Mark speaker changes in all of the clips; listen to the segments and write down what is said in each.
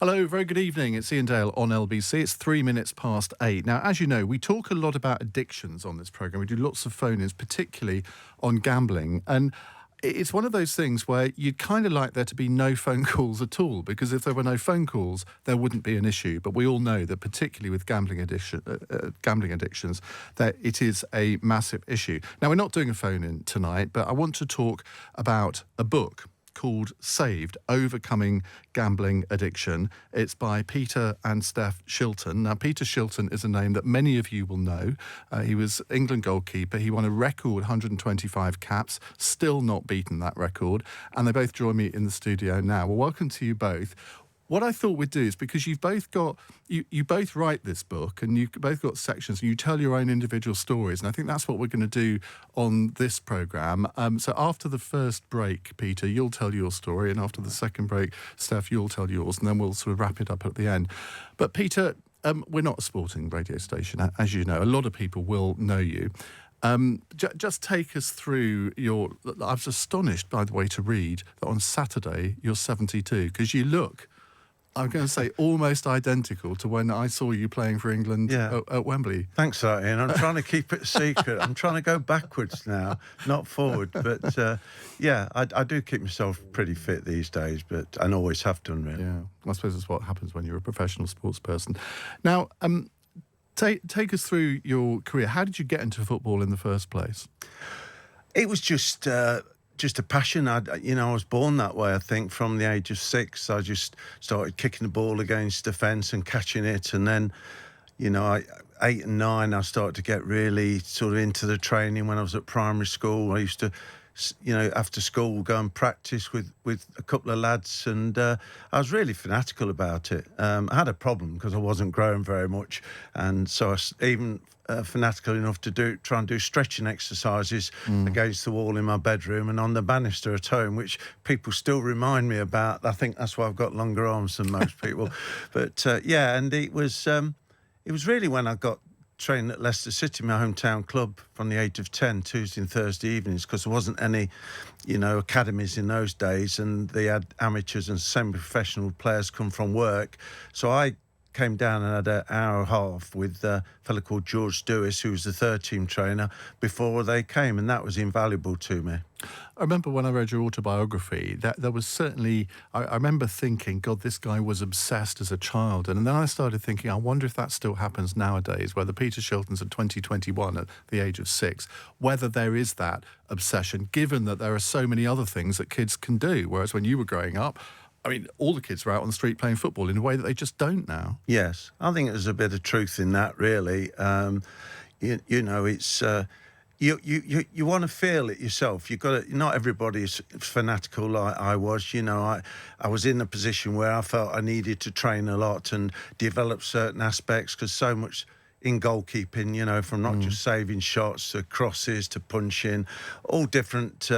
Speaker 1: Hello, very good evening. It's Iain Dale on LBC. It's 3 minutes past 8. Now, as you know, we talk a lot about addictions on this programme. We do lots of phone-ins, particularly on gambling. And it's one of those things where you'd kind of like there to be no phone calls at all, because if there were no phone calls, there wouldn't be an issue. But we all know that particularly with gambling addictions, that it is a massive issue. Now, we're not doing a phone-in tonight, but I want to talk about a book called Saved, Overcoming Gambling Addiction. It's by Peter and Steph Shilton. Now, Peter Shilton is a name that many of you will know. He was England goalkeeper. He won a record 125 caps, still not beaten that record. And they both join me in the studio now. Well, welcome to you both. What I thought we'd do is, because you've both got, you both write this book and you've both got sections and you tell your own individual stories. And I think that's what we're going to do on this programme. So after the first break, Peter, you'll tell your story. And after the second break, Steph, you'll tell yours. And then we'll sort of wrap it up at the end. But Peter, we're not a sporting radio station, as you know. A lot of people will know you. Just take us through your... I was astonished, by the way, to read that on Saturday you're 72, because you look... I'm going to say almost identical to when I saw you playing for England at Wembley.
Speaker 2: Thanks for that, Ian. I'm trying to keep it secret. I'm trying to go backwards now, not forward. But, I do keep myself pretty fit these days, and always have done, really.
Speaker 1: Yeah, I suppose that's what happens when you're a professional sports person. Now, take us through your career. How did you get into football in the first place?
Speaker 2: It was just a passion. I was born that way, I think, from the age of 6. I just started kicking the ball against the fence and catching it. And then, 8 and 9, I started to get really sort of into the training when I was at primary school. I used to, after school, go and practice with a couple of lads. And I was really fanatical about it. I had a problem because I wasn't growing very much. And so even... fanatical enough to try and do stretching exercises against the wall in my bedroom and on the banister at home, which people still remind me about. I think that's why I've got longer arms than most people. But and it was really when I got trained at Leicester City, my hometown club, from the age of 10, Tuesday and Thursday evenings, because there wasn't any, academies in those days, and they had amateurs and semi-professional players come from work. So I came down and had an hour and a half with a fellow called George Dewis, who was the third team trainer, before they came, and that was invaluable to me.
Speaker 1: I remember when I read your autobiography, that there was certainly... I remember thinking, God, this guy was obsessed as a child. And then I started thinking, I wonder if that still happens nowadays, whether Peter Shilton's at 2021 at the age of 6, whether there is that obsession, given that there are so many other things that kids can do. Whereas when you were growing up, I mean, all the kids were out on the street playing football in a way that they just don't now.
Speaker 2: Yes, I think there's a bit of truth in that, really. It's... You want to feel it yourself. You've got to, not everybody is fanatical like I was. I was in a position where I felt I needed to train a lot and develop certain aspects, because so much in goalkeeping, from not just saving shots to crosses to punching, all different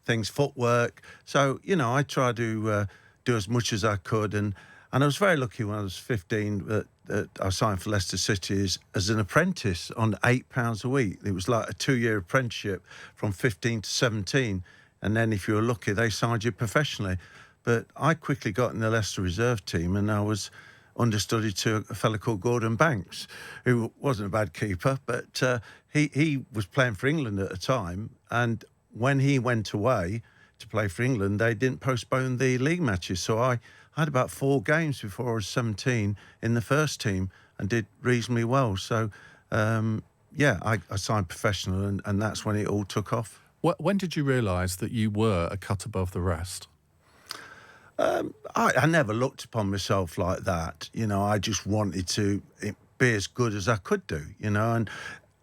Speaker 2: things, footwork. So, I tried to do as much as I could. And I was very lucky when I was 15 that I signed for Leicester City as an apprentice on £8 a week. It was like a 2-year apprenticeship from 15 to 17. And then if you were lucky, they signed you professionally. But I quickly got in the Leicester reserve team, and I was understudy to a fellow called Gordon Banks, who wasn't a bad keeper, but he was playing for England at the time. And when he went away to play for England, they didn't postpone the league matches. So I had about 4 games before I was 17 in the first team and did reasonably well. So, I signed professional, and that's when it all took off.
Speaker 1: When did you realise that you were a cut above the rest?
Speaker 2: I never looked upon myself like that. I just wanted to be as good as I could do, and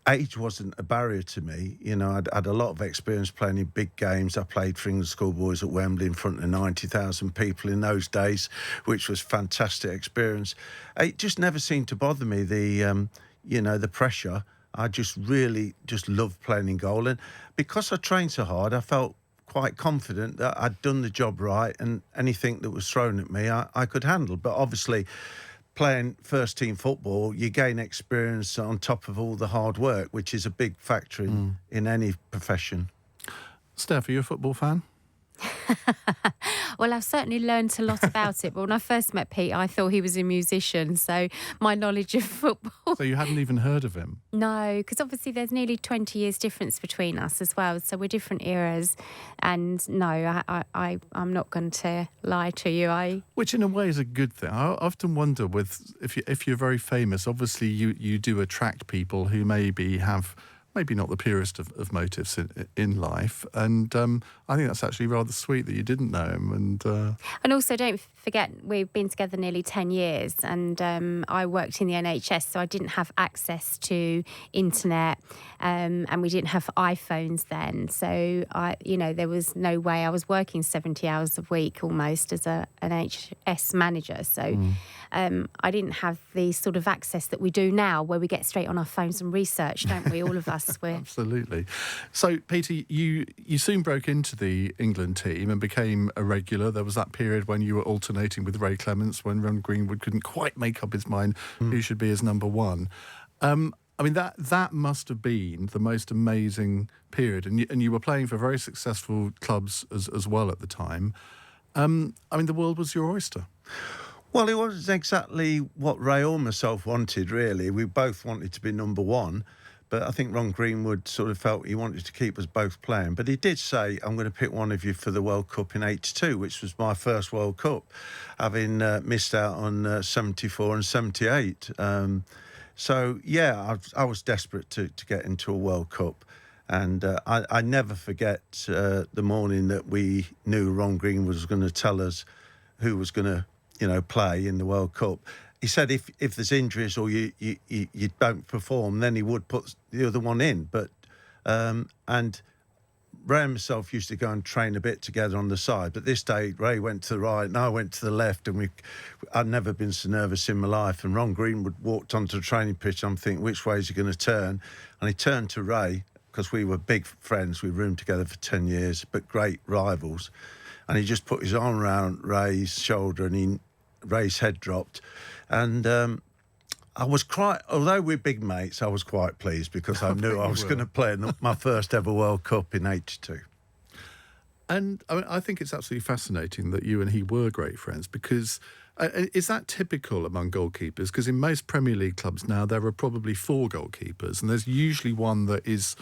Speaker 2: age wasn't a barrier to me. I'd had a lot of experience playing in big games. I played for England schoolboys at Wembley in front of 90,000 people in those days, which was fantastic experience. It just never seemed to bother me, the pressure. I just really loved playing in goal. And because I trained so hard, I felt quite confident that I'd done the job right, and anything that was thrown at me, I could handle. But obviously, playing first team football, you gain experience on top of all the hard work, which is a big factor in any profession.
Speaker 1: Steph, are you a football fan?
Speaker 3: Well, I've certainly learned a lot about it. But when I first met Pete, I thought he was a musician. So my knowledge of football.
Speaker 1: So you hadn't even heard of him?
Speaker 3: No, because obviously there's nearly 20 years difference between us as well. So we're different eras. And no, I'm not going to lie to you.
Speaker 1: Which in a way is a good thing. I often wonder if you're very famous, obviously you do attract people who maybe have maybe not the purest of motives in life. And I think that's actually rather sweet that you didn't know him.
Speaker 3: And also, don't forget, we've been together nearly 10 years, and I worked in the NHS, so I didn't have access to internet, and we didn't have iPhones then. So, there was no way. I was working 70 hours a week almost as an NHS manager. So I didn't have the sort of access that we do now, where we get straight on our phones and research, don't we? All of us.
Speaker 1: Absolutely. So, Peter, you soon broke into the England team and became a regular. There was that period when you were alternating with Ray Clemence, when Ron Greenwood couldn't quite make up his mind who should be his number one. I mean, that must have been the most amazing period. And you were playing for very successful clubs as well at the time. I mean, the world was your oyster.
Speaker 2: Well, it wasn't exactly what Ray or myself wanted, really. We both wanted to be number one. But I think Ron Greenwood sort of felt he wanted to keep us both playing. But he did say, I'm going to pick one of you for the World Cup in 82, which was my first World Cup, having missed out on 74 and 78. So, yeah, I was desperate to get into a World Cup. And I never forget the morning that we knew Ron Greenwood was going to tell us who was going to, play in the World Cup. He said if there's injuries or you don't perform, then he would put the other one in. But and Ray and myself used to go and train a bit together on the side. But this day, Ray went to the right and I went to the left, and I'd never been so nervous in my life. And Ron Greenwood walked onto the training pitch. I'm thinking, which way is he going to turn? And he turned to Ray, because we were big friends. We roomed together for 10 years, but great rivals. And he just put his arm around Ray's shoulder, and Ray's head dropped. And I was although we're big mates, I was quite pleased, because I knew I was going to play in my first ever World Cup in 82.
Speaker 1: And I think it's absolutely fascinating that you and he were great friends, because is that typical among goalkeepers? Because in most Premier League clubs now, there are probably 4 goalkeepers, and there's usually one that is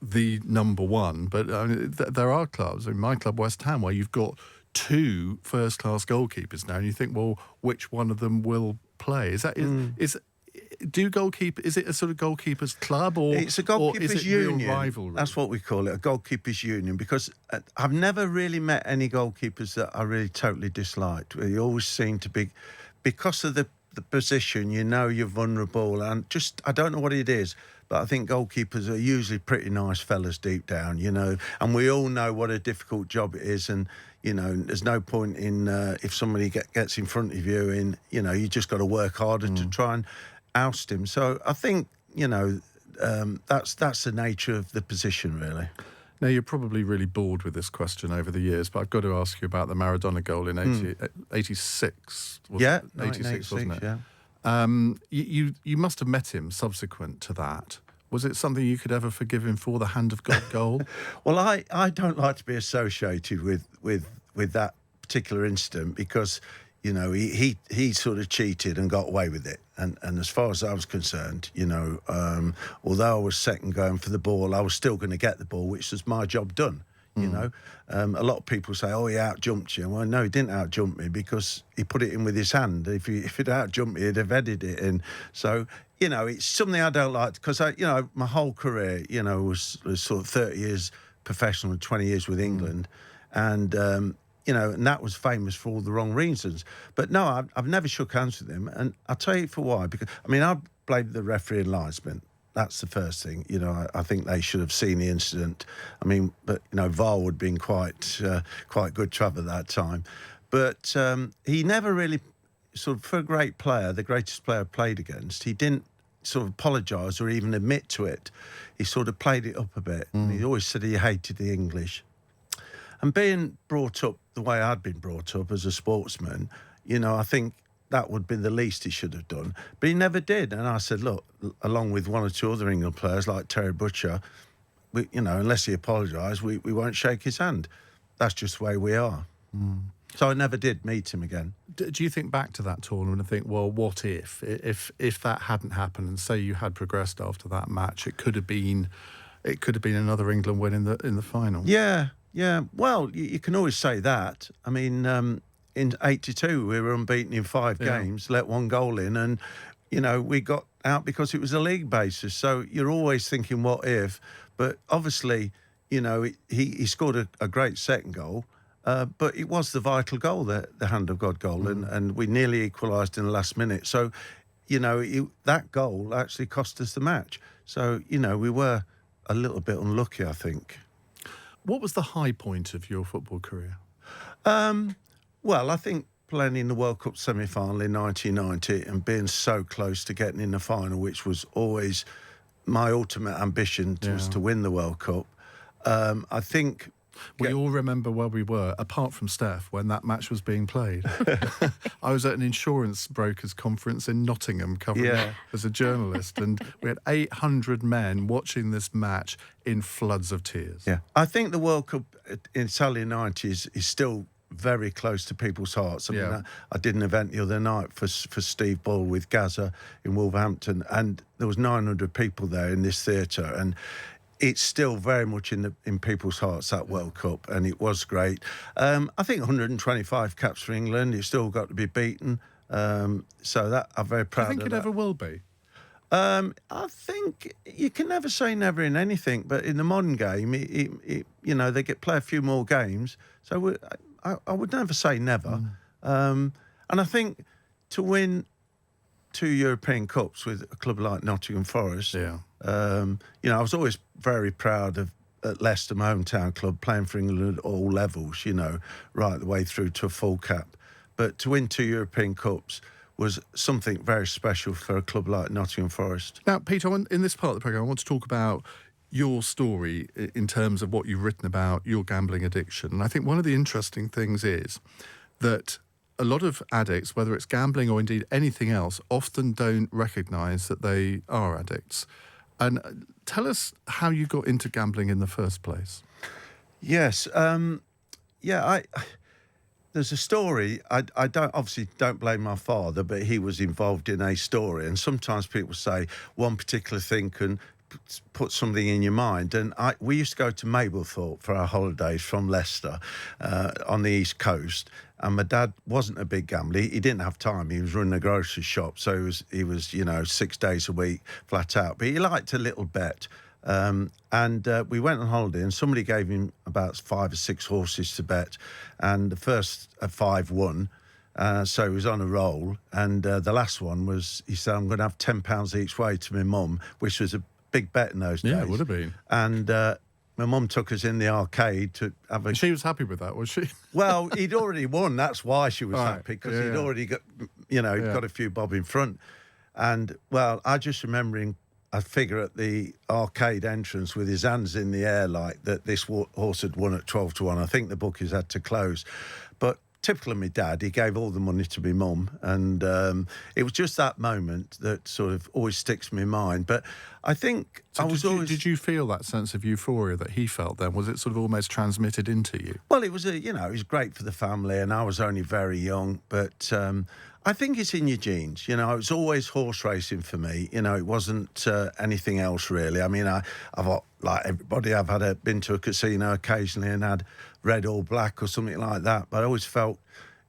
Speaker 1: the number one. But there are clubs, in my club, West Ham, where you've got 2 first-class goalkeepers now, and you think, well, which one of them will play? Is it a sort of goalkeepers club, or
Speaker 2: it's a goalkeepers union?
Speaker 1: Real rivalry? That's
Speaker 2: what we call it, a goalkeepers union, because I've never really met any goalkeepers that I really totally disliked. You always seem to be, because of the position, you're vulnerable, and I don't know what it is, but I think goalkeepers are usually pretty nice fellas deep down, and we all know what a difficult job it is, and there's no point in if somebody gets in front of you, and you just got to work harder to try and oust him. So I think that's the nature of the position, really.
Speaker 1: Now, you're probably really bored with this question over the years, but I've got to ask you about the Maradona goal in 86.
Speaker 2: Yeah,
Speaker 1: 86, wasn't it?
Speaker 2: Yeah.
Speaker 1: You must have met him subsequent to that. Was it something you could ever forgive him for, the hand of God goal?
Speaker 2: Well, I don't like to be associated with that particular incident, because he sort of cheated and got away with it. And as far as I was concerned, although I was second going for the ball, I was still going to get the ball, which was my job done. A lot of people say, "Oh, he out-jumped you." Well, no, he didn't out-jump me, because he put it in with his hand. If he'd out-jumped me, he'd have headed it in. So, it's something I don't like, because my whole career, was sort of 30 years professional and 20 years with England, and and that was famous for all the wrong reasons. But no, I've never shook hands with him, and I'll tell you for why. Because I blame the referee and linesman. That's the first thing. I think they should have seen the incident. But VAR would have been quite good to have at that time. But he never really, sort of, for a great player, the greatest player I played against, he didn't sort of apologise or even admit to it. He sort of played it up a bit. And he always said he hated the English. And being brought up the way I'd been brought up as a sportsman, I think that would be the least he should have done. But he never did. And I said, look, along with 1 or 2 other England players like Terry Butcher, unless he apologised, we won't shake his hand. that's just the way we are. So I never did meet him again.
Speaker 1: Do you think back to that tournament and think, well, what if that hadn't happened, and say you had progressed after that match, it could have been another England win in the final?
Speaker 2: Yeah. Well, you can always say that. I mean, in '82 we were unbeaten in 5 games, let 1 goal in, and we got out because it was a league basis. So you're always thinking, what if? But obviously, he scored a great second goal. But it was the vital goal, the hand of God goal, and we nearly equalised in the last minute. So, that goal actually cost us the match. So, we were a little bit unlucky, I think.
Speaker 1: What was the high point of your football career?
Speaker 2: Well, I think playing in the World Cup semi-final in 1990 and being so close to getting in the final, which was always my ultimate ambition, was to win the World Cup. I think...
Speaker 1: We all remember where we were, apart from Steph, when that match was being played. I was at an insurance brokers conference in Nottingham covering it as a journalist, and we had 800 men watching this match in floods of tears. Yeah,
Speaker 2: I think the World Cup in Italy 90s is still very close to people's hearts. I mean, I did an event the other night for Steve Ball with Gaza in Wolverhampton, and there was 900 people there in this theatre, and it's still very much in people's hearts, that World Cup, and it was great. I think 125 caps for England. It's still got to be beaten, so that I'm very proud of.
Speaker 1: Do you think it ever will be?
Speaker 2: I think you can never say never in anything, but in the modern game, they play a few more games, so I would never say never. And I think to win 2 European Cups with a club like Nottingham Forest. I was always very proud of at Leicester, my hometown club, playing for England at all levels, right the way through to a full cap. But to win 2 European Cups was something very special for a club like Nottingham Forest.
Speaker 1: Now, Peter, in this part of the programme, I want to talk about your story in terms of what you've written about your gambling addiction. And I think one of the interesting things is that a lot of addicts, whether it's gambling or indeed anything else, often don't recognise that they are addicts. And tell us how you got into gambling in the first place.
Speaker 2: Yes. There's a story. I don't blame my father, but he was involved in a story. And sometimes people say one particular thing can put something in your mind. And we used to go to Mablethorpe for our holidays from Leicester on the East Coast. And my dad wasn't a big gambler. He didn't have time. He was running a grocery shop, so he was 6 days a week flat out. But he liked a little bet. We went on holiday, and somebody gave him about 5 or 6 horses to bet, and the first 5 won. So he was on a roll, and the last one was, he said, I'm going to have £10 each way to my mum, which was a big bet in those days.
Speaker 1: Yeah, it would have been.
Speaker 2: And my mum took us in the arcade to have a...
Speaker 1: She was happy with that, was she?
Speaker 2: Well, he'd already won. That's why she was happy, because he'd already got, got a few bob in front. And, well, I just remembering a figure at the arcade entrance with his hands in the air like that this horse had won at 12-1. I think the bookies had to close. But typical of my dad, he gave all the money to my mum, and it was just that moment that sort of always sticks in my mind. But I think
Speaker 1: Did you feel that sense of euphoria that he felt then? Was it sort of almost transmitted into you?
Speaker 2: Well, it was it was great for the family, and I was only very young, but I think it's in your genes. It was always horse racing for me. It wasn't anything else really. I mean, I've like everybody, been to a casino occasionally and had red or black or something like that. But I always felt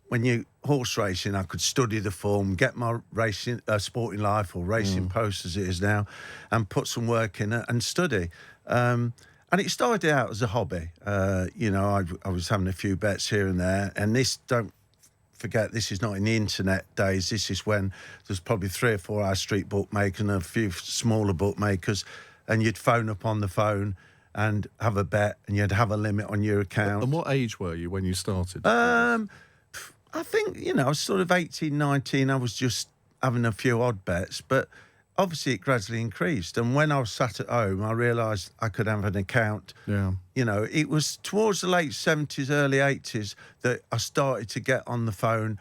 Speaker 2: when you horse racing, I could study the form, get my racing, sporting life or racing post as it is now, and put some work in it and study. And it started out as a hobby. I was having a few bets here and there, and don't forget, this is not in the internet days. This is when there's probably 3 or 4 high street bookmakers and a few smaller bookmakers, and you'd phone up on the phone and have a bet, and you'd have a limit on your account.
Speaker 1: And what age were you when you started?
Speaker 2: I think, I was sort of 18, 19. I was just having a few odd bets, but obviously it gradually increased. And when I was sat at home, I realised I could have an account.
Speaker 1: Yeah.
Speaker 2: It was towards the late 70s, early 80s that I started to get on the phone,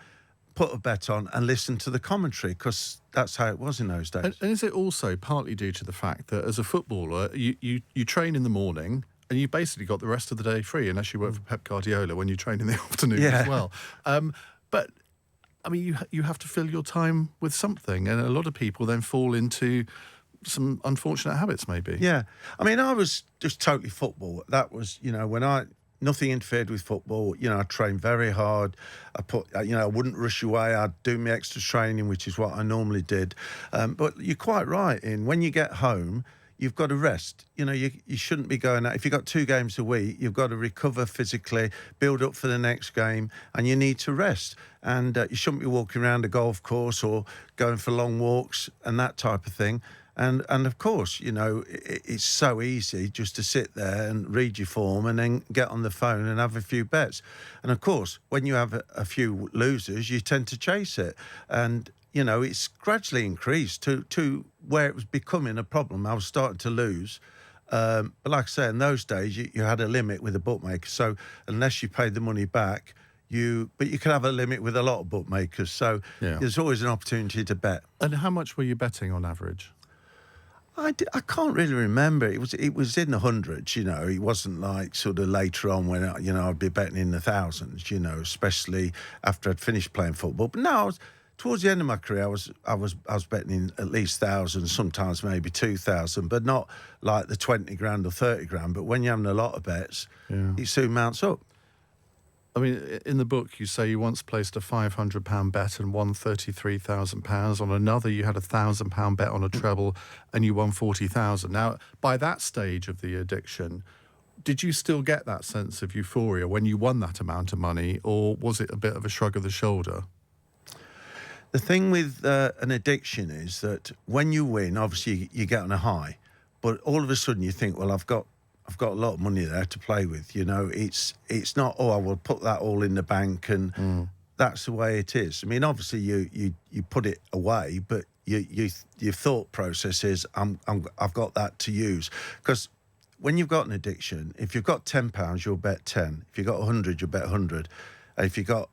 Speaker 2: put a bet on and listen to the commentary, because that's how it was in those days.
Speaker 1: And is it also partly due to the fact that as a footballer, you train in the morning And you basically got the rest of the day free, unless you work for Pep Guardiola when you train in the afternoon
Speaker 2: Yeah.
Speaker 1: as well. But I mean, you have to fill your time with something, and a lot of people then fall into some unfortunate habits, maybe.
Speaker 2: Yeah. I mean, I was just totally football. That was, nothing interfered with football. I trained very hard. I wouldn't rush away. I'd do my extra training, which is what I normally did. But you're quite right in when you get home, you've got to rest. You shouldn't be going out. If you've got 2 games a week, you've got to recover physically, build up for the next game, and you need to rest. And you shouldn't be walking around a golf course or going for long walks and that type of thing. And of course, it's so easy just to sit there and read your form and then get on the phone and have a few bets. And of course, when you have a few losers, you tend to chase it. And, it's gradually increased to where it was becoming a problem. I was starting to lose. But like I say, in those days, you had a limit with a bookmaker. So unless you paid the money back, but you could have a limit with a lot of bookmakers. So there's always an opportunity to bet.
Speaker 1: And how much were you betting on average?
Speaker 2: I can't really remember. It was in the hundreds, It wasn't like sort of later on when, I'd be betting in the thousands, especially after I'd finished playing football. But no, towards the end of my career, I was betting in at least thousands, sometimes maybe 2,000, but not like the 20 grand or 30 grand. But when you're having a lot of bets, it soon mounts up.
Speaker 1: I mean, in the book, you say you once placed a £500 bet and won £33,000. On another, you had a £1,000 bet on a treble and you won £40,000. Now, by that stage of the addiction, did you still get that sense of euphoria when you won that amount of money, or was it a bit of a shrug of the shoulder?
Speaker 2: The thing with an addiction is that when you win, obviously you get on a high, but all of a sudden you think, well, I've got a lot of money there to play with. It's not, I will put that all in the bank, and that's the way it is. I mean, obviously you put it away, but your thought process is, I've got that to use. Because when you've got an addiction, if you've got £10, you'll bet 10. If you've got 100, you'll bet 100. And if you've got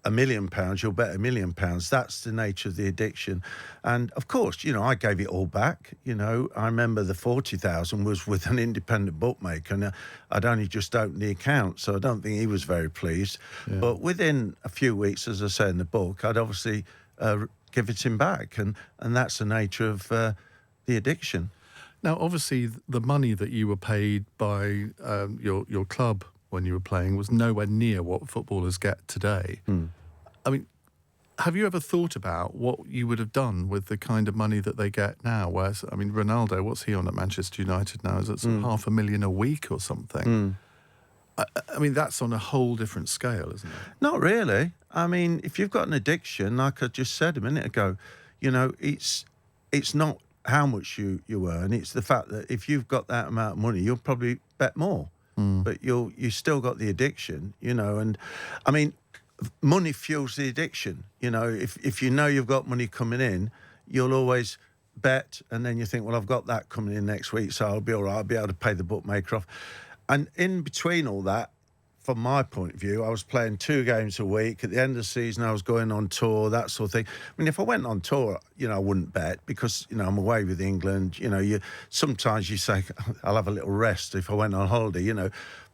Speaker 2: £1 million, you'll bet £1 million. That's the nature of the addiction. And of course, I gave it all back. I remember the 40,000 was with an independent bookmaker, and I'd only just opened the account, so I don't think he was very pleased. Yeah. But within a few weeks, as I say in the book, I'd obviously give it him back, and that's the nature of the addiction.
Speaker 1: Now, obviously, the money that you were paid by your club when you were playing was nowhere near what footballers get today. I mean, have you ever thought about what you would have done with the kind of money that they get now? Whereas, I mean, Ronaldo, what's he on at Manchester United now? Is it $500,000 a week or something? I mean, that's on a whole different scale, isn't it?
Speaker 2: Not really. I mean, if you've got an addiction, like I just said a minute ago, it's not how much you earn. It's the fact that if you've got that amount of money, you'll probably bet more. But you still got the addiction, and I mean, money fuels the addiction. If you've got money coming in, you'll always bet, and then you think, well, I've got that coming in next week, so I'll be all right. I'll be able to pay the bookmaker off. And in between all that, from my point of view, I was playing 2 games a week. At the end of the season, I was going on tour, that sort of thing. I mean, if I went on tour, I wouldn't bet because, I'm away with England. Sometimes you say, I'll have a little rest if I went on holiday,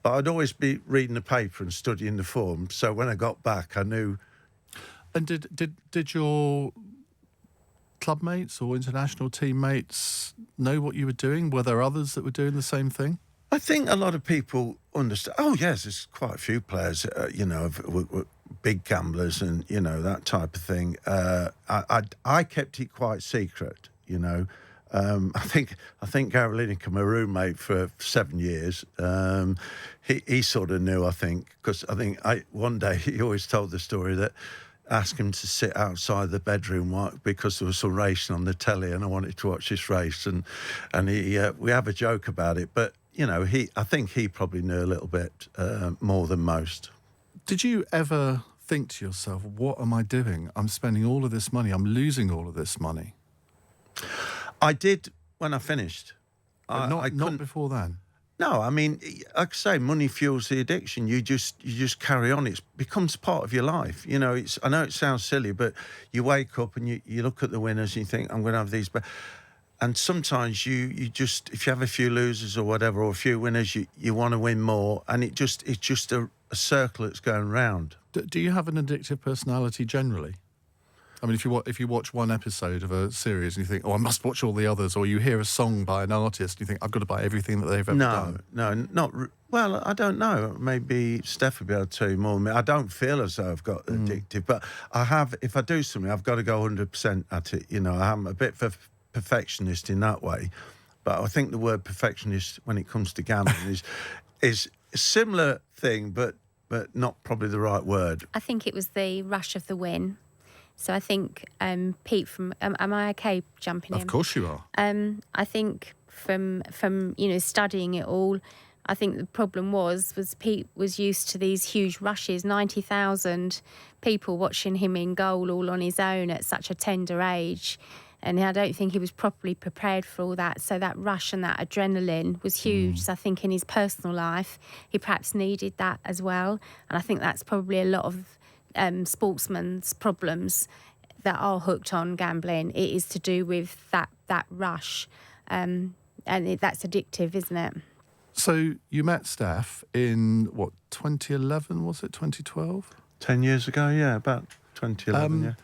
Speaker 2: But I'd always be reading the paper and studying the form. So when I got back, I knew.
Speaker 1: And did your club mates or international teammates know what you were doing? Were there others that were doing the same thing?
Speaker 2: I think a lot of people understand. Oh, yes, there's quite a few players, big gamblers and, that type of thing. I kept it quite secret, I think Gary Lineker, my roommate for 7 years, he sort of knew, I think, because I think one day he always told the story that asked him to sit outside the bedroom because there was some racing on the telly and I wanted to watch this race, and we have a joke about it, but I think he probably knew a little bit more than most.
Speaker 1: Did you ever think to yourself, what am I doing? I'm spending all of this money. I'm losing all of this money.
Speaker 2: I did when I finished.
Speaker 1: Not before then?
Speaker 2: No, I mean, like I say, money fuels the addiction. You just carry on. It becomes part of your life. I know it sounds silly, but you wake up and you look at the winners and you think, I'm going to have these. But and sometimes you just, if you have a few losers or whatever, or a few winners, you want to win more, and it's just a circle that's going round.
Speaker 1: Do you have an addictive personality generally? I mean, if you watch one episode of a series and you think, oh, I must watch all the others, or you hear a song by an artist and you think, I've got to buy everything that they've ever done.
Speaker 2: Well, I don't know. Maybe Steph would be able to tell you more than me. I don't feel as though I've got addictive, but I have. If I do something, I've got to go 100% at it. You know, I'm a bit of a perfectionist in that way, but I think the word perfectionist when it comes to gambling is a similar thing, but not probably the right word.
Speaker 3: I think it was the rush of the win. So I think Pete from am I okay jumping in?
Speaker 1: Of course you are.
Speaker 3: I think from studying it all, I think the problem was Pete was used to these huge rushes, 90,000 people watching him in goal all on his own at such a tender age. And I don't think he was properly prepared for all that. So that rush and that adrenaline was huge. So I think in his personal life, he perhaps needed that as well. And I think that's probably a lot of sportsmen's problems that are hooked on gambling. It is to do with that rush, and that's addictive, isn't it?
Speaker 1: So you met Steph in, 2011, was it, 2012?
Speaker 2: 10 years ago, yeah, about 2011, yeah.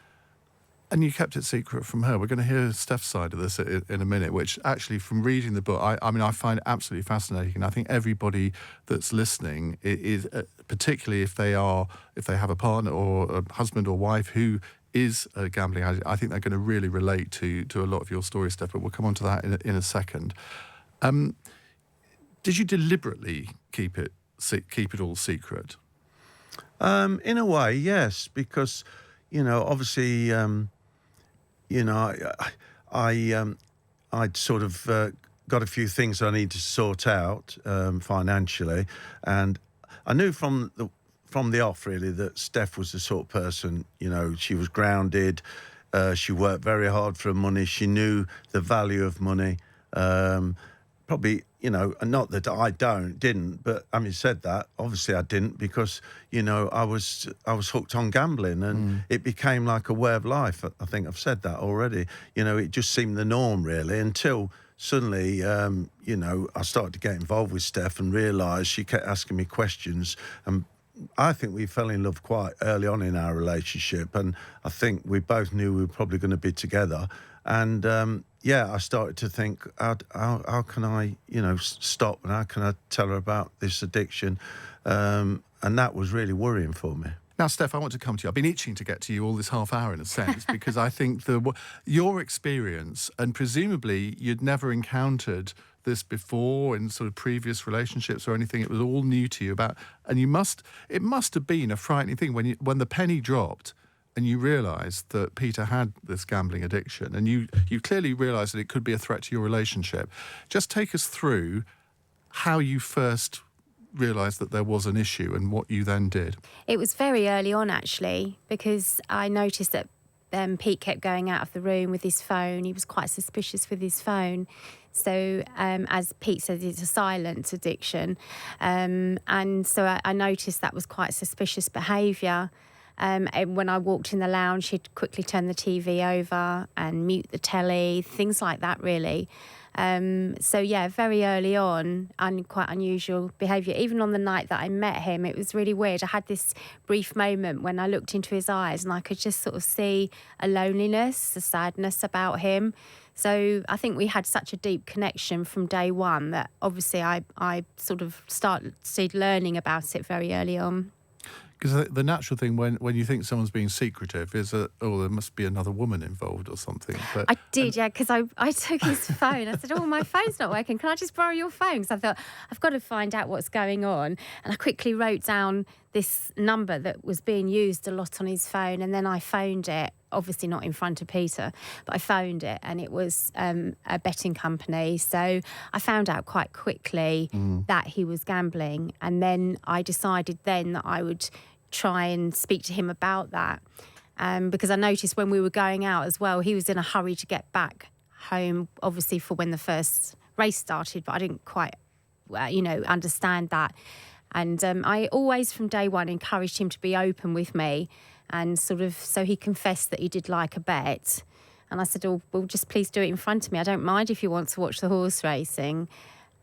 Speaker 1: And you kept it secret from her. We're going to hear Steph's side of this in a minute, which actually, from reading the book, I find absolutely fascinating. And I think everybody that's listening is, particularly if they have a partner or a husband or wife who is a gambling addict, I think they're going to really relate to a lot of your story, Steph. But we'll come on to that in a second. Did you deliberately keep it all secret?
Speaker 2: In a way, yes, because obviously. I'd sort of got a few things I needed to sort out financially, and I knew from the off really that Steph was the sort of person. She was grounded. She worked very hard for her money. She knew the value of money. Probably, not that I didn't, but having said that, obviously I didn't, because, I was hooked on gambling, and it became like a way of life. I think I've said that already. It just seemed the norm really, until suddenly, I started to get involved with Steph and realised she kept asking me questions, and I think we fell in love quite early on in our relationship, and I think we both knew we were probably going to be together. And I started to think, how can I, stop, and how can I tell her about this addiction? And that was really worrying for me.
Speaker 1: Now, Steph, I want to come to you. I've been itching to get to you all this half hour, in a sense, because I think your experience, and presumably you'd never encountered this before in sort of previous relationships or anything. It was all new to you. And it must have been a frightening thing when the penny dropped and you realised that Peter had this gambling addiction, and you clearly realised that it could be a threat to your relationship. Just take us through how you first realised that there was an issue and what you then did.
Speaker 3: It was very early on, actually, because I noticed that Pete kept going out of the room with his phone. He was quite suspicious with his phone. So, as Pete says, it's a silent addiction. And so I noticed that was quite suspicious behaviour. And when I walked in the lounge, he'd quickly turn the TV over and mute the telly, things like that, really. Very early on, and quite unusual behaviour. Even on the night that I met him, it was really weird. I had this brief moment when I looked into his eyes and I could just sort of see a loneliness, a sadness about him. So I think we had such a deep connection from day one that obviously I sort of started learning about it very early on.
Speaker 1: Because the natural thing when you think someone's being secretive is there must be another woman involved or something. But
Speaker 3: I did, because I took his phone. I said, my phone's not working. Can I just borrow your phone? Because I thought, I've got to find out what's going on. And I quickly wrote down this number that was being used a lot on his phone. And then I phoned it, obviously not in front of Peter, but I phoned it, and it was a betting company. So I found out quite quickly that he was gambling. And then I decided then that I would try and speak to him about that, because I noticed when we were going out as well, he was in a hurry to get back home, obviously for when the first race started, but I didn't quite understand that. And I always from day one encouraged him to be open with me, and sort of so he confessed that he did like a bet. And I said, oh, well, just please do it in front of me. I don't mind if you want to watch the horse racing.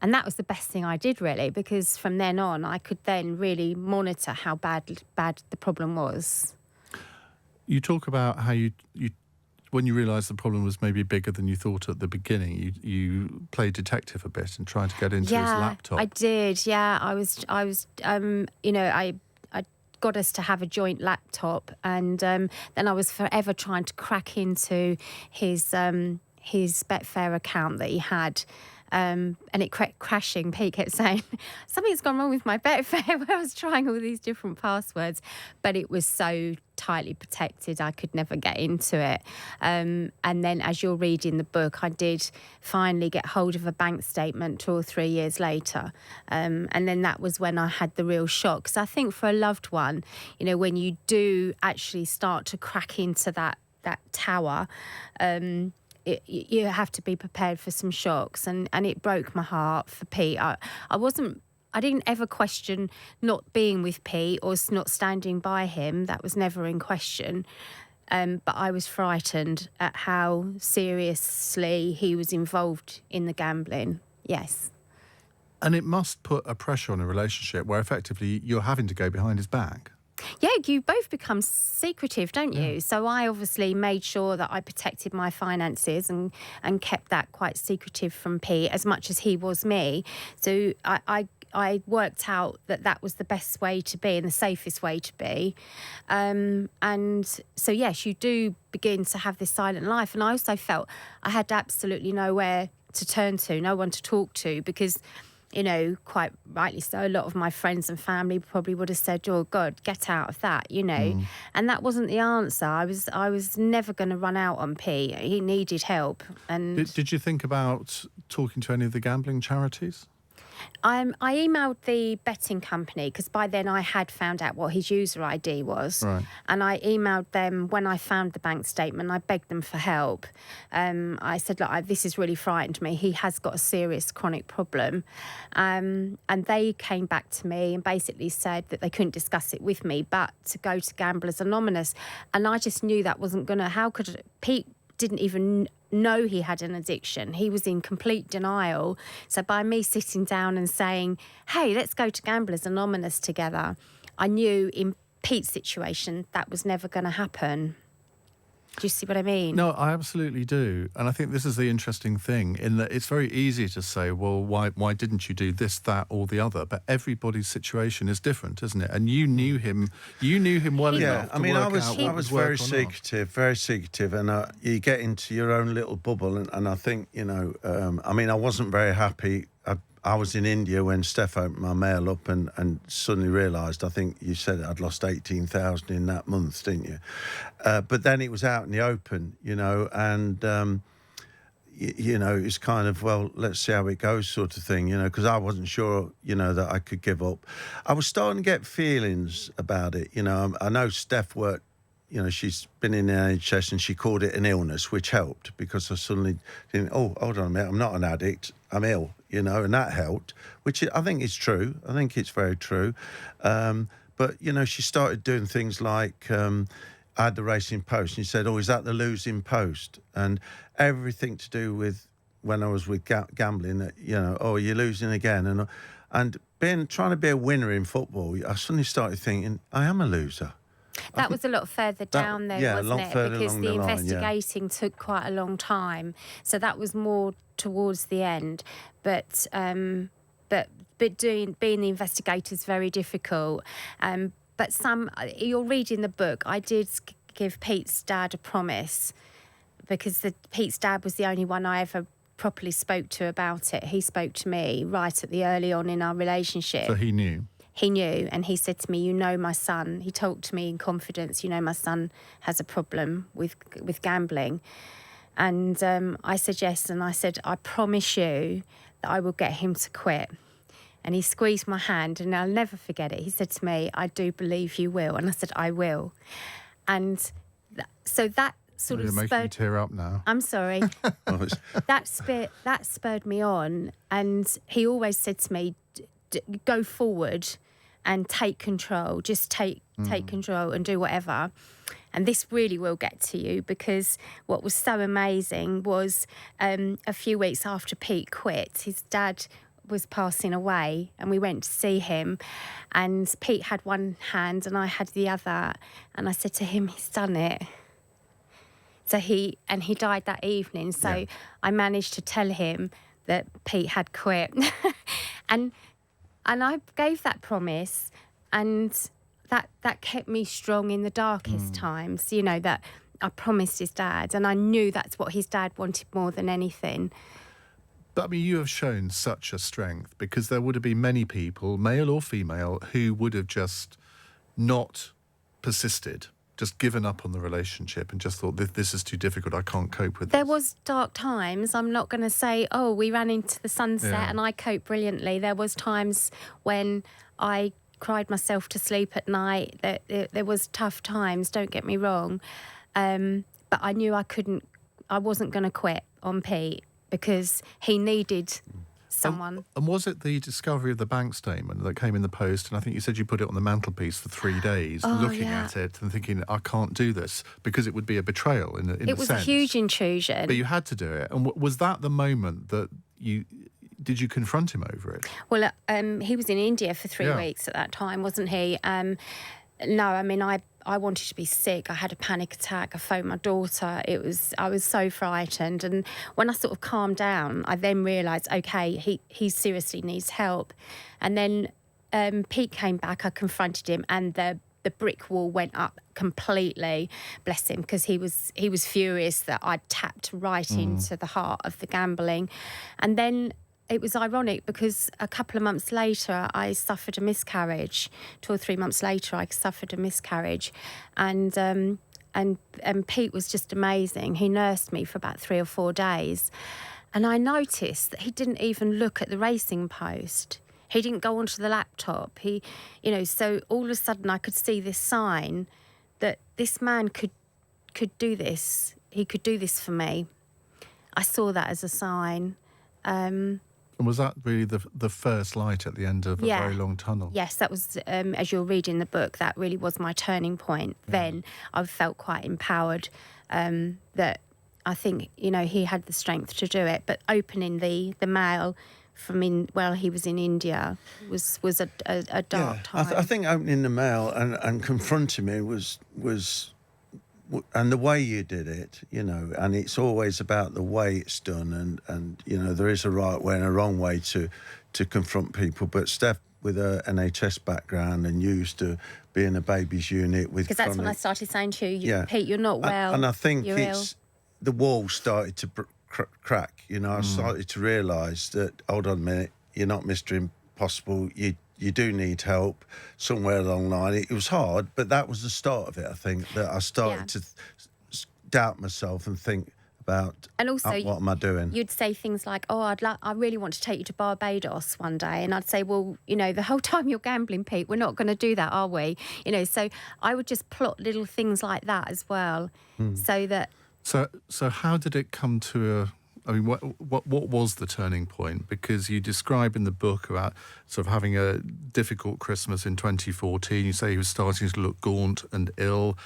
Speaker 3: And that was the best thing I did, really, because from then on, I could then really monitor how bad the problem was.
Speaker 1: You talk about how you when you realised the problem was maybe bigger than you thought at the beginning, you played detective a bit and tried to get into his laptop.
Speaker 3: I did. Yeah, I was. I got us to have a joint laptop, and then I was forever trying to crack into his Betfair account that he had. And it kept crashing. Pete kept saying, something's gone wrong with my Betfair, where I was trying all these different passwords. But it was so tightly protected, I could never get into it. And then as you're reading the book, I did finally get hold of a bank statement 2 or 3 years later. And then that was when I had the real shock. Because I think for a loved one, when you do actually start to crack into that tower, you have to be prepared for some shocks, and it broke my heart for Pete. I didn't ever question not being with Pete or not standing by him. That was never in question. But I was frightened at how seriously he was involved in the gambling. Yes.
Speaker 1: And it must put a pressure on a relationship where effectively you're having to go behind his back.
Speaker 3: Yeah, you both become secretive, don't you? So I obviously made sure that I protected my finances and kept that quite secretive from Pete as much as he was me. So I worked out that was the best way to be and the safest way to be. And so, yes, you do begin to have this silent life. And I also felt I had absolutely nowhere to turn to, no one to talk to, because quite rightly so, a lot of my friends and family probably would have said, oh, God, get out of that, And that wasn't the answer. I was never going to run out on Pete. He needed help. And
Speaker 1: Did you think about talking to any of the gambling charities?
Speaker 3: I emailed the betting company because by then I had found out what his user ID was.
Speaker 1: Right.
Speaker 3: And I emailed them when I found the bank statement. I begged them for help. I said, look, this has really frightened me. He has got a serious chronic problem. And they came back to me and basically said that they couldn't discuss it with me, but to go to Gamblers Anonymous. And I just knew that wasn't going to... How could... Pete didn't even know he had an addiction. He was in complete denial. So by me sitting down and saying, hey, let's go to Gamblers Anonymous together, I knew in Pete's situation that was never going to happen. Do you see what I mean?
Speaker 1: No, I absolutely do. And I think this is the interesting thing in that it's very easy to say, well, why didn't you do this, that or the other? But everybody's situation is different, isn't it? And you knew him well enough to
Speaker 2: I was very secretive, and you get into your own little bubble. And I think, I wasn't very happy. I was in India when Steph opened my mail up and suddenly realised, I think you said I'd lost 18,000 in that month, didn't you? But then it was out in the open, and, it's kind of, well, let's see how it goes sort of thing, because I wasn't sure, that I could give up. I was starting to get feelings about it, I know Steph worked, she's been in the NHS and she called it an illness, which helped because I suddenly didn't, oh, hold on a minute, I'm not an addict, I'm ill, and that helped, which I think is true. I think it's very true. But, she started doing things like, I had the Racing Post, and she said, oh, is that the losing post? And everything to do with when I was with gambling, oh, you're losing again. And trying to be a winner in football, I suddenly started thinking, I am a loser.
Speaker 3: That was a lot further down there, wasn't it? Because the
Speaker 2: line,
Speaker 3: investigating took quite a long time. So that was more towards the end. But being the investigator is very difficult. But you're reading the book. I did give Pete's dad a promise because Pete's dad was the only one I ever properly spoke to about it. He spoke to me right at the early on in our relationship.
Speaker 1: So he knew?
Speaker 3: He knew, and he said to me, my son, he talked to me in confidence, my son has a problem with gambling. And I said yes, and I said, I promise you that I will get him to quit. And he squeezed my hand, and I'll never forget it. He said to me, I do believe you will. And I said, I will. And so that sort of
Speaker 1: spurred... You're making me tear up now.
Speaker 3: I'm sorry. That spurred me on. And he always said to me, go forward and take control. Just take control and do whatever. and this really will get to you, because what was so amazing was a few weeks after Pete quit, his dad was passing away, and we went to see him, and Pete had one hand and I had the other, and I said to him, he's done it. So he died that evening. So I managed to tell him that Pete had quit. and I gave that promise, and that kept me strong in the darkest times, you know, that I promised his dad, and I knew that's what his dad wanted more than anything.
Speaker 1: But I mean, you have shown such a strength, because there would have been many people, male or female, who would have just not persisted, just given up on the relationship and just thought, this is too difficult, I can't cope with this.
Speaker 3: There was dark times. I'm not going to say, oh, we ran into the sunset and I coped brilliantly. There was times when I cried myself to sleep at night. There was tough times, don't get me wrong. But I knew I wasn't going to quit on Pete, because he needed someone.
Speaker 1: And was it the discovery of the bank statement that came in the post? And I think you said you put it on the mantelpiece for 3 days, looking at it and thinking, I can't do this, because it would be a betrayal in a sense.
Speaker 3: It was a huge intrusion.
Speaker 1: But you had to do it. And was that the moment that did you confront him over it?
Speaker 3: Well, he was in India for 3 weeks at that time, wasn't he? No, I mean, I wanted to be sick. I had a panic attack. I phoned my daughter. I was so frightened. And when I sort of calmed down, I then realised, okay, he seriously needs help. And then Pete came back. I confronted him, and the brick wall went up completely. Bless him, because he was furious that I'd tapped right into the heart of the gambling. And then it was ironic, because a couple of months later, I suffered a miscarriage. 2 or 3 months later, I suffered a miscarriage. And Pete was just amazing. He nursed me for about 3 or 4 days. And I noticed that he didn't even look at the racing post. He didn't go onto the laptop. So all of a sudden I could see this sign that this man could do this. He could do this for me. I saw that as a sign.
Speaker 1: And was that really the first light at the end of a very long tunnel?
Speaker 3: Yes, that was, as you'll read in the book, that really was my turning point. Then I felt quite empowered, that I think, he had the strength to do it. But opening the mail from while he was in India was a dark time.
Speaker 2: I think opening the mail and confronting me was and the way you did it, and it's always about the way it's done, and there is a right way and a wrong way to confront people. But Steph, with her NHS background and used to be in a baby's unit with,
Speaker 3: because that's when I started saying to you, Pete, you're not well,
Speaker 2: and I think
Speaker 3: you're ill.
Speaker 2: The wall started to crack. I started to realise that, hold on a minute, you're not Mr Impossible. You do need help somewhere along the line. It was hard, but that was the start of it, I think, that I started to doubt myself and think about,
Speaker 3: and also,
Speaker 2: what am I doing?
Speaker 3: You'd say things like, I really want to take you to Barbados one day. And I'd say, well, the whole time you're gambling, Pete, we're not going to do that, are we? So I would just plot little things like that as well, so that...
Speaker 1: So how did it come to what was the turning point? Because you describe in the book about sort of having a difficult Christmas in 2014. You say he was starting to look gaunt and ill.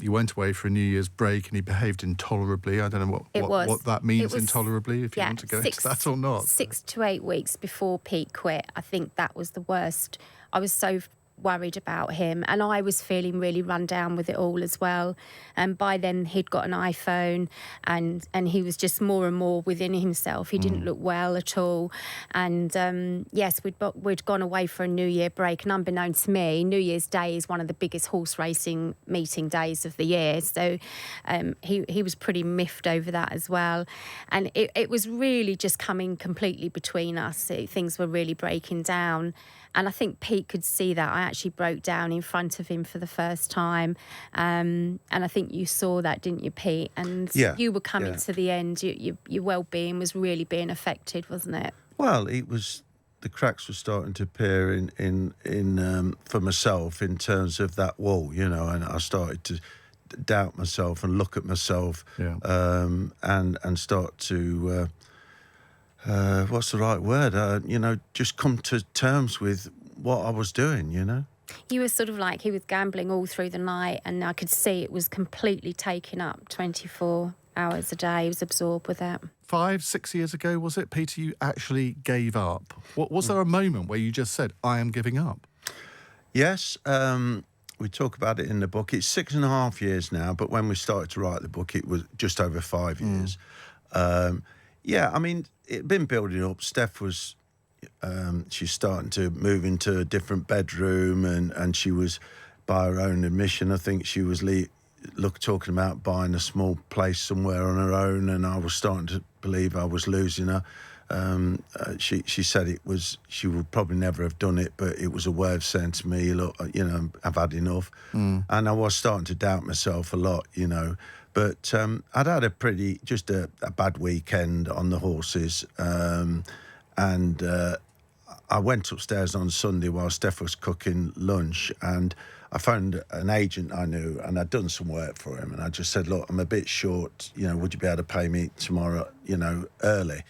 Speaker 1: You went away for a New Year's break and he behaved intolerably. I don't know what that means, intolerably, if you want to go into that or not. 6
Speaker 3: to 8 weeks before Pete quit, I think that was the worst. I was so worried about him, and I was feeling really run down with it all as well. And by then he'd got an iPhone, and he was just more and more within himself. He didn't look well at all. And yes, we'd gone away for a New Year break, and unbeknown to me, New Year's Day is one of the biggest horse racing meeting days of the year. So he was pretty miffed over that as well. And it was really just coming completely between us. Things were really breaking down. And I think Pete could see that. I actually broke down in front of him for the first time. And I think you saw that, didn't you, Pete? And you were coming to the end. Your well-being was really being affected, wasn't it?
Speaker 2: Well, it was. The cracks were starting to appear in for myself in terms of that wall, and I started to doubt myself and look at myself and start to... what's the right word? Just come to terms with what I was doing,
Speaker 3: You were sort of like, he was gambling all through the night, and I could see it was completely taking up 24 hours a day. He was absorbed with that.
Speaker 1: 5-6 years ago, was it, Peter, you actually gave up? Was there a moment where you just said, I am giving up?
Speaker 2: Yes, we talk about it in the book. It's 6.5 years now, but when we started to write the book, it was just over 5 years. Yeah, I mean, it'd been building up. Steph was, she's starting to move into a different bedroom, and she was, by her own admission, I think she was talking about buying a small place somewhere on her own, and I was starting to believe I was losing her. She said she would probably never have done it, but it was a way of saying to me, look, I've had enough. And I was starting to doubt myself a lot, But I'd had a bad weekend on the horses. And I went upstairs on Sunday while Steph was cooking lunch, and I found an agent I knew, and I'd done some work for him. And I just said, look, I'm a bit short, would you be able to pay me tomorrow, early?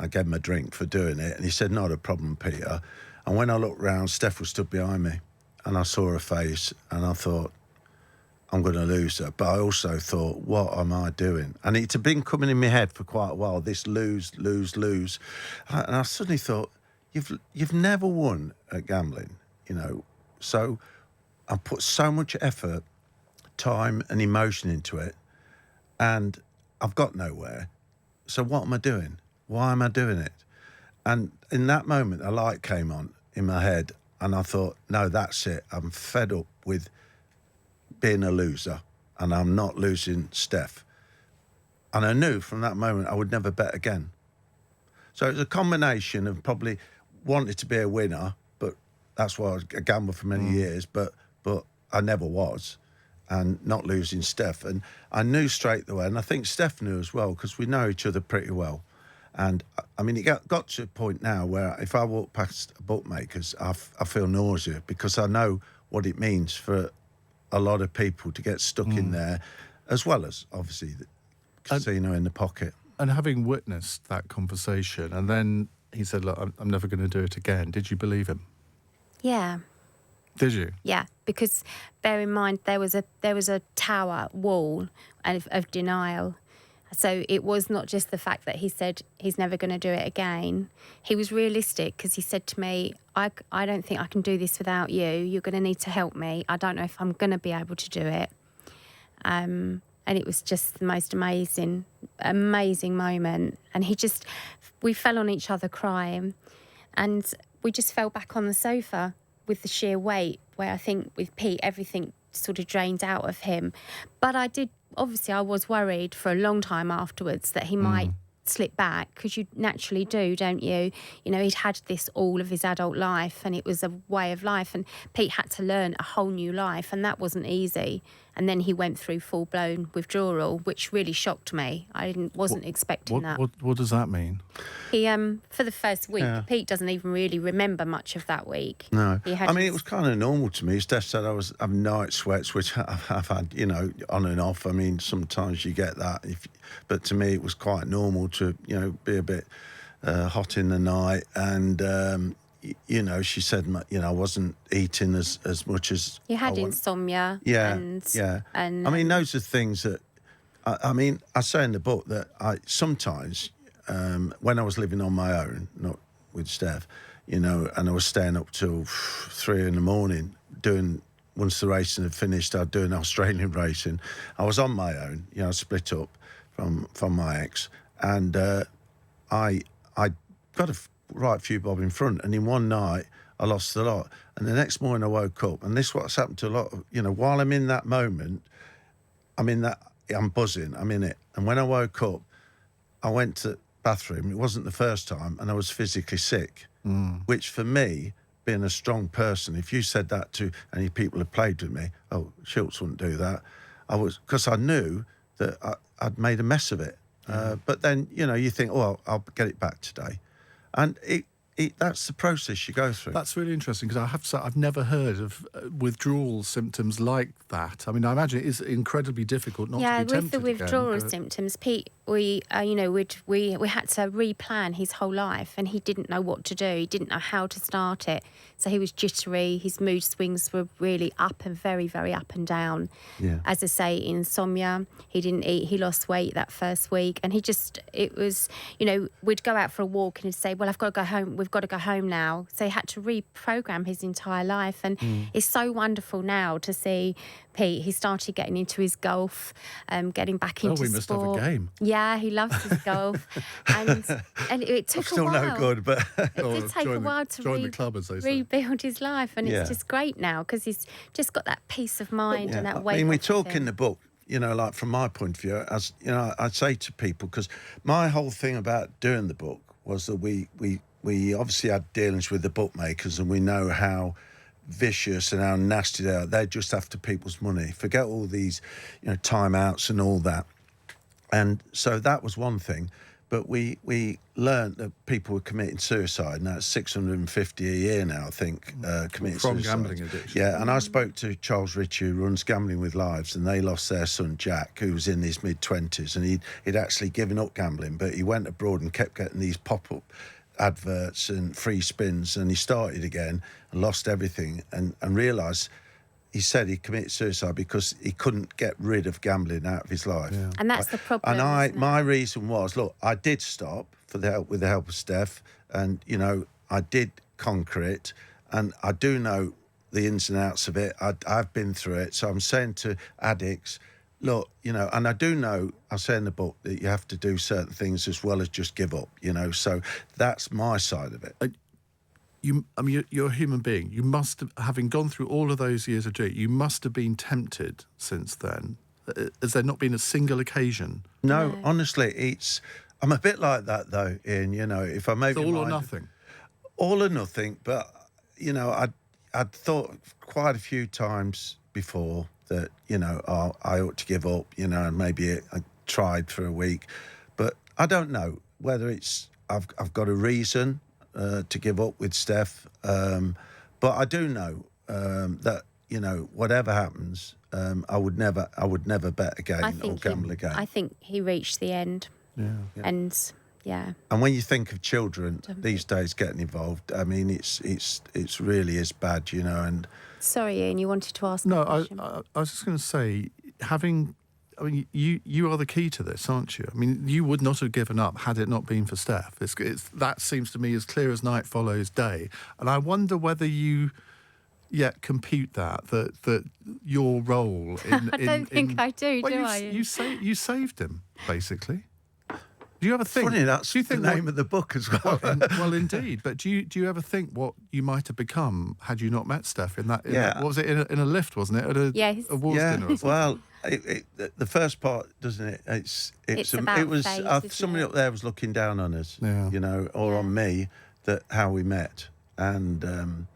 Speaker 2: I gave him a drink for doing it, and he said, not a problem, Peter. And when I looked round, Steph was stood behind me, and I saw her face, and I thought, I'm going to lose her. But I also thought, what am I doing? And it had been coming in my head for quite a while, this lose. And I suddenly thought, you've never won at gambling, So I put so much effort, time and emotion into it, and I've got nowhere. So what am I doing? Why am I doing it? And in that moment, a light came on in my head, and I thought, no, that's it. I'm fed up with being a loser, and I'm not losing Steph. And I knew from that moment I would never bet again. So it was a combination of probably wanting to be a winner, but that's why I gambled for many years, but I never was, and not losing Steph. And I knew straight away, and I think Steph knew as well, because we know each other pretty well. And I mean, it got to a point now where if I walk past a bookmaker's, I feel nausea, because I know what it means for a lot of people to get stuck in there, as well as obviously the casino in the pocket.
Speaker 1: And having witnessed that conversation, and then he said, look, I'm never going to do it again. Did you believe him?
Speaker 3: Yeah.
Speaker 1: Did you?
Speaker 3: Yeah, because bear in mind there was a tower wall of denial. So it was not just the fact that he said he's never going to do it again. He was realistic, because he said to me, I don't think I can do this without you. You're going to need to help me. I don't know if I'm going to be able to do it. And it was just the most amazing moment. And we fell on each other crying, and we just fell back on the sofa with the sheer weight, where I think with Pete, everything sort of drained out of him. But obviously I was worried for a long time afterwards that he might slip back, because you naturally do, don't you? He'd had this all of his adult life, and it was a way of life, and Pete had to learn a whole new life, and that wasn't easy. And then he went through full-blown withdrawal, which really shocked me. I wasn't expecting that.
Speaker 1: What does that mean?
Speaker 3: He for the first week, Pete doesn't even really remember much of that week.
Speaker 2: No, it was kind of normal to me. Steph said I was having night sweats, which I've had, on and off. I mean, sometimes you get that, but to me it was quite normal to, be a bit hot in the night. And she said, I wasn't eating as much as
Speaker 3: you had insomnia.
Speaker 2: Yeah,
Speaker 3: and
Speaker 2: I mean, those are things that I say in the book that I sometimes. When I was living on my own, not with Steph, and I was staying up till 3 a.m, doing, once the racing had finished, I'd do an Australian racing. I was on my own, split up from my ex, and I got a right few bob in front, and in one night I lost a lot. And the next morning I woke up, and this is what's happened to a lot of, while I'm in that moment, I'm buzzing, I'm in it. And when I woke up, I went to bathroom. It wasn't the first time, and I was physically sick, which for me, being a strong person, if you said that to any people who played with me, oh, Shilts wouldn't do that. Because I knew that I'd made a mess of it. But then, you think, oh, I'll get it back today. And that's the process you go through.
Speaker 1: That's really interesting, because I have to say, I've never heard of withdrawal symptoms like that. I mean, I imagine it is incredibly difficult not to be tempted
Speaker 3: with the withdrawal
Speaker 1: again,
Speaker 3: symptoms, Pete, we had to replan his whole life, and he didn't know what to do. He didn't know how to start it. So he was jittery. His mood swings were really up and very, very up and down.
Speaker 2: Yeah.
Speaker 3: As I say, insomnia. He didn't eat. He lost weight that first week. And it was, we'd go out for a walk and he'd say, well, I've got to go home. We've got to go home now. So he had to reprogram his entire life. And it's so wonderful now to see Pete. He started getting into his golf, getting back into
Speaker 1: we must
Speaker 3: sport.
Speaker 1: have a game.
Speaker 3: Yeah, he loves his golf. And it took
Speaker 2: Still
Speaker 3: a while.
Speaker 2: no good, but
Speaker 3: It did take a while to
Speaker 1: join the club, as they say.
Speaker 3: rebuild his life. And it's just great now because he's just got that peace of mind and that weight.
Speaker 2: I mean, we
Speaker 3: off
Speaker 2: talk
Speaker 3: him.
Speaker 2: in the book, like from my point of view, as I say to people, because my whole thing about doing the book was that we obviously had dealings with the bookmakers, and we know how vicious and how nasty they are. They're just after people's money. Forget all these, timeouts and all that. And so that was one thing. But we learned that people were committing suicide. Now it's 650 a year now, I think, committing
Speaker 1: From
Speaker 2: suicide.
Speaker 1: gambling addiction.
Speaker 2: Yeah, and I spoke to Charles Ritchie, who runs Gambling with Lives, and they lost their son Jack, who was in his mid-20s, and he'd actually given up gambling, but he went abroad and kept getting these pop-up adverts and free spins, and he started again and lost everything and realised. He said he committed suicide because he couldn't get rid of gambling out of his life.
Speaker 1: Yeah.
Speaker 3: And that's the problem.
Speaker 2: And
Speaker 3: isn't it?
Speaker 2: my reason was, look, I did stop with the help of Steph, and I did conquer it, and I do know the ins and outs of it. I've been through it, so I'm saying to addicts, look, and I do know, I say in the book that you have to do certain things as well as just give up. So that's my side of it.
Speaker 1: You're a human being. You must have, having gone through all of those years of doing it, you must have been tempted since then. Has there not been a single occasion?
Speaker 2: No, honestly, I'm a bit like that though, Ian. If I make
Speaker 1: It's all or nothing.
Speaker 2: All or nothing. But I'd thought quite a few times before that I ought to give up. And maybe I tried for a week, but I don't know whether it's I've got a reason to give up with Steph, but I do know that whatever happens, I would never bet again or gamble again.
Speaker 3: I think he reached the end.
Speaker 1: Yeah.
Speaker 3: And yeah.
Speaker 2: And when you think of children these days getting involved, I mean, it's really is bad, And
Speaker 3: Sorry, Ian, you wanted to ask.
Speaker 1: No,
Speaker 3: a question.
Speaker 1: I was just going to say, you are the key to this, aren't you? I mean, you would not have given up had it not been for Steph. That seems to me as clear as night follows day. And I wonder whether you yet compute that your role in...
Speaker 3: I don't think I do,
Speaker 1: well,
Speaker 3: do I?
Speaker 1: You saved him, basically. Do you ever think...
Speaker 2: Funny, that's
Speaker 1: do you
Speaker 2: the
Speaker 1: think
Speaker 2: name of the book as well.
Speaker 1: Well, indeed. But do you ever think what you might have become had you not met Steph in that?
Speaker 2: Yeah.
Speaker 1: What was it, in a lift, wasn't it? At a awards dinner or something?
Speaker 2: Well, the first part, doesn't it?
Speaker 3: It's about faith, isn't
Speaker 2: somebody
Speaker 3: it?
Speaker 2: up there was looking down on us, or on me, that how we met, and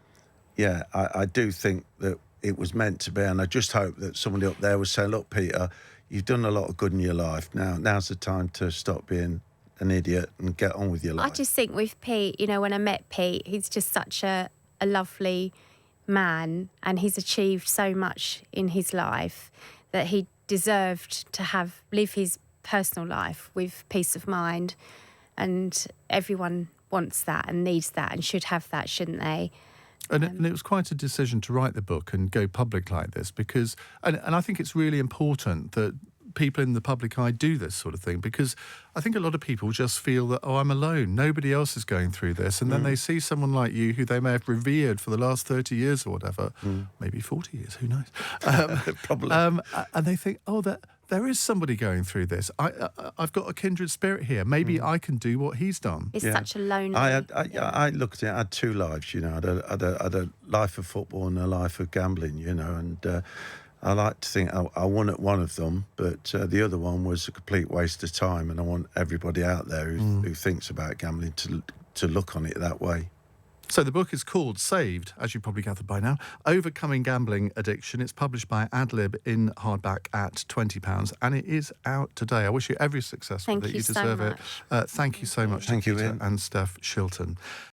Speaker 2: I do think that it was meant to be, and I just hope that somebody up there was saying, look, Peter, you've done a lot of good in your life. Now's the time to stop being an idiot and get on with your life.
Speaker 3: I just think with Pete, when I met Pete, he's just such a lovely man, and he's achieved so much in his life that he deserved to live his personal life with peace of mind, and everyone wants that and needs that and should have that, shouldn't they?
Speaker 1: And it was quite a decision to write the book and go public like this because, and I think it's really important that people in the public eye do this sort of thing, because I think a lot of people just feel that, I'm alone, nobody else is going through this, and then they see someone like you who they may have revered for the last 30 years or whatever, maybe 40 years, who knows?
Speaker 2: Probably.
Speaker 1: And they think, there is somebody going through this. I've got a kindred spirit here. Maybe I can do what he's done.
Speaker 3: It's such a lonely...
Speaker 2: I looked at it, I had two lives, I had a life of football and a life of gambling, and I like to think I won at one of them, but the other one was a complete waste of time, and I want everybody out there who thinks about gambling to look on it that way.
Speaker 1: So the book is called Saved, as you've probably gathered by now, Overcoming Gambling Addiction. It's published by Adlib in hardback at £20, and it is out today. I wish you every success with it.
Speaker 3: Thank you so
Speaker 1: deserve
Speaker 3: much.
Speaker 1: it. Thank you so much
Speaker 2: Thank
Speaker 1: to
Speaker 2: you,
Speaker 1: Peter
Speaker 2: Ian.
Speaker 1: and Steph Shilton.